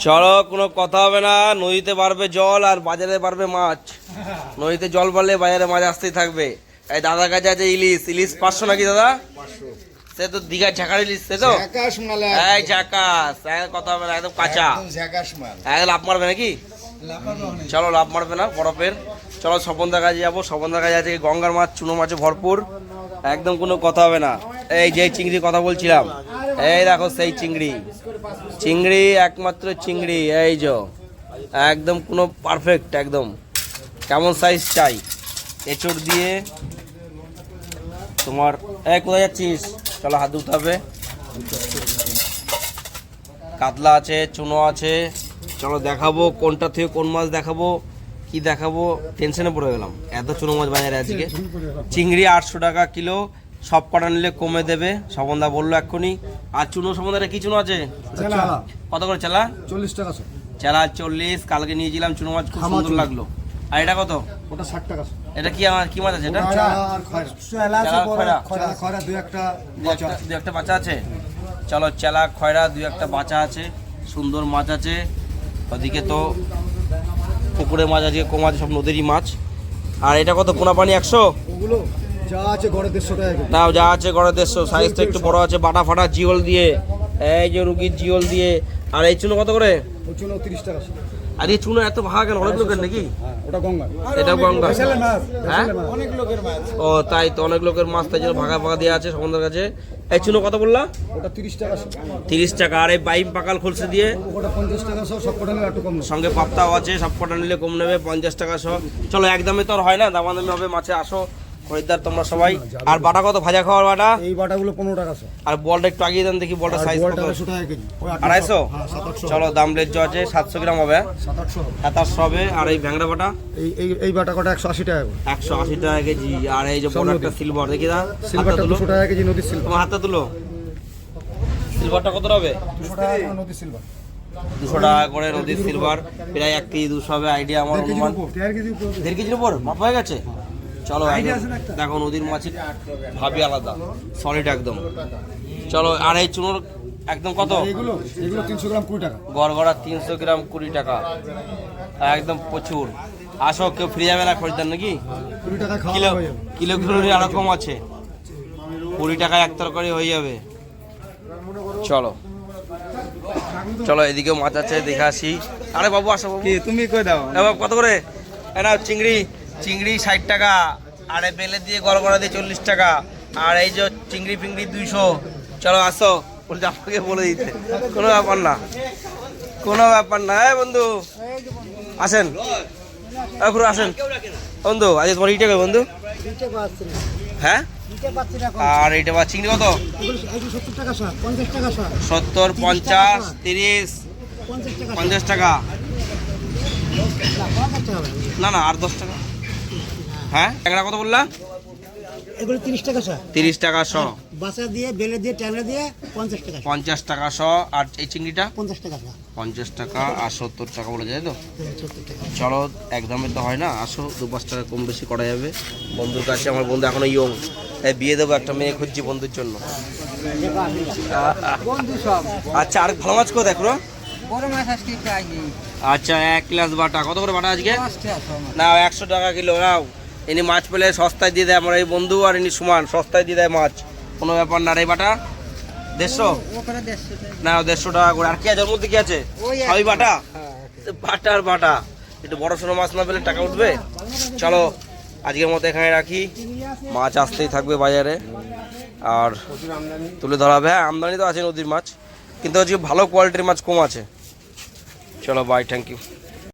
চলো, কোনো কথা হবে না। নদীতে বাড়বে জল আর বাজারে বাড়বে মাছ। নদীতে জল বাড়লে বাজারে মাছ আসতেই থাকবে। এই দাদার কাছে আছে ইলিশ। ইলিশ 500 নাকি দাদা? সে তো দীঘার ঝাঁকার ইলিশ, সে তো এই ঝাঁকাস, কথা হবে না, একদম কাঁচা, একদম লাভ মারবে নাকি? চলো, লাভ মারবে না বরফের। চলো স্বপনদার কাছে যাবো। স্বপনদার কাছে আছে গঙ্গার মাছ, চুনো মাছে ভরপুর, একদম কোনো কথা হবে না। এই যে চিংড়ির কথা বলছিলাম, এই দেখো সেই চিংড়ি, চিংড়ি একমাত্র চিংড়ি। এই যে একদম কোনো পারফেক্ট, একদম কেমন সাইজ চাই এঁচড় দিয়ে তোমার। এই কোথায় যাচ্ছিস? চলো, হাত ধুতে হবে। কাতলা আছে, চুনো আছে। চলো দেখাবো কোনটা থেকে কোন মাছ দেখাবো, কি দেখাবো, টেনশনে পড়ে গেলাম। এত চুনো মাছ বাজারে আজকে। চিংড়ি 800 টাকা কিলো, সব কটা নিলে কমে দেবে, স্বপনদা বললো এক্ষুনি। আর চুনো সম্বন্ধে কি চুনো আছে? কত করে চালা? 40 টাকা। চালা 40। কালকে নিয়েছিলাম চুনো মাছ, খুব সুন্দর লাগলো। আর এটা কত? ওটা 60 টাকা। এটা কি আমার কি মাছ আছে? এটা দু একটা বাচ্চা আছে। চলো, চেলা খয়রা 2-1টা বাচ্চা আছে, সুন্দর মাছ আছে। ওদিকে তো পুকুরে মাছ আছে, কম আছে, সব নদীরই মাছ। আর এটা কত? পোনা পানি 100? ওগুলো যা আছে গড়ে 150 টাকা। না, যা আছে গড়ে 150। সাইজটা একটু বড় আছে, বাটা ফাটা জিওল দিয়ে, এই যে রুগীর জিওল দিয়ে। আর এই চুনো কত করে? ওই চুনো 30 টাকা। আর এই চুনো এত ভাগ কেন? অনেক লোকের নাকি? ওটা গঙ্গা। এটা গঙ্গা। হ্যাঁ, অনেক লোকের মাছ। ও তাই তো, অনেক লোকের মাছ, তাই জন্য ভাগা ভাগা দেওয়া আছে সমুদ্রের কাছে। এই চুনো কত বললা? ওটা 30 টাকা। 30 টাকা। আর এই বাইম পাকাল খলসে দিয়ে ওটা 50 টাকা সব কটা নিলে একটু কম নেবে। সঙ্গে পাপ্তাও আছে, সব কটা নিলে কম নেবে, 50 টাকা সহ। চলো, একদমে তো আর হয় না, দামাদামি হবে মাছে। আসো খরিদ্দার তোমরা সবাই। আর বাটা কত? ভাজা খাওয়ার বাটা? এই বাটাগুলো 15 টাকা। আর বলটা একটু আগিয়ে দেন দেখি, বলটা সাইজ কত? 250 টাকা কেজি। 250? চলো, দাম লেজ্জ আছে, 700 গ্রাম হবে। 700 হবে। আর এই ভ্যাংড়া বাটা? এই বাটা কটা 180 টাকা। 180 টাকা কেজি। আর এই যে বড় একটা সিলভার, দেখি দা, সিলভারটা 200 টাকা কেজি নদীর সিলভার। তোমার হাতটা তুলো। সিলভারটা কত হবে? 200 টাকা নদীর সিলভার। 200 টাকা করে নদীর সিলভার, প্রায় 1 কেজি 200 হবে আইডিয়া আমার অনুমান। 1.5 কেজির উপর মাপ হয়ে গেছে। চলো, দেখো নদীর মাছের ভাবি আলাদা, সলিড একদম। চলো, আর এই চুনোর একদম কত? এগুলো 300 গ্রাম 20 টাকা। গড়গড়া 300 গ্রাম 20 টাকা, একদম প্রচুর। আসো, কেউ ফ্রি যাবে না খরিদ্দার নাকি? 20 টাকা খাওয়া কিলো হয়ে যাবে। কিলো আরো কম আছে, 20 টাকায় এক তরকারি হয়ে যাবে। চলো চলো, এদিকেও মাছ আছে, দেখে আসি। আরে বাবু, আসো বাবু। তুমি কই দাও? কত করে? এটা চিংড়ি 60 টাকা। আর এই বেলে দিয়ে গড়গড়া দিয়ে 40 টাকা। আর এই যে চিংড়ি ফিংড়ি 200। চলো আসো, বলছি আপনাকে বলে দিতে, কোনো ব্যাপার না, কোনো ব্যাপার না। হ্যাঁ বন্ধু, আসেন, ঘুরে আসেন বন্ধু। আজ তোমার ইটা কই বন্ধু? হ্যাঁ, আর এইটা বা চিংড়ি কত? 70, 50, 30, 50 টাকা। না না, আর 10 টাকা। হ্যাঁ, ট্যাংরা কত বললা? এগুলো 30 টাকা শ। 30 টাকা শ। বাসা দিয়ে, বেলে দিয়ে, ট্যাংরা দিয়ে 50 টাকা। 50 টাকা শ। আর এই চিংড়িটা 50 টাকা শ। 50 টাকা আর 70 টাকা বলে যায় তো। 70 টাকা। চলো, একদমে তো হয় না, আসো 2-5 টাকা কম বেশি করা যাবে। বন্ধুর কাছে, আমার বন্ধু এখনো ইয়ং, বিয়ে দেবো, একটা মেয়ে খুঁজছি বন্ধুর জন্য। আচ্ছা, আর ভালো মাছ কোথায় দেখো? আচ্ছা, 1 গ্লাস বাটা কত করে? বাটা আজকে না 100 টাকা কিলো। নাও, ইনি মাছ পেলে সস্তায় দিয়ে দেয়, আমার এই বন্ধু আর ইনি সমান সস্তায় দিয়ে দেয় মাছ, কোনো ব্যাপার না। এই বাটা 150 না, 150 টাকা করে। আর কি আছে ওর মধ্যে? কি আছে? ওই বাটা, বাটা আর বাটা। একটু বড় সড়ো মাছ না পেলে টাকা উঠবে। চলো, আজকের মতো এখানে রাখি। মাছ আসতেই থাকবে বাজারে, আর তুলে ধরা হবে। হ্যাঁ, আমদানি তো আছে নদীর মাছ, কিন্তু আজকে ভালো কোয়ালিটির মাছ কম আছে। চলো, বাই, থ্যাংক ইউ।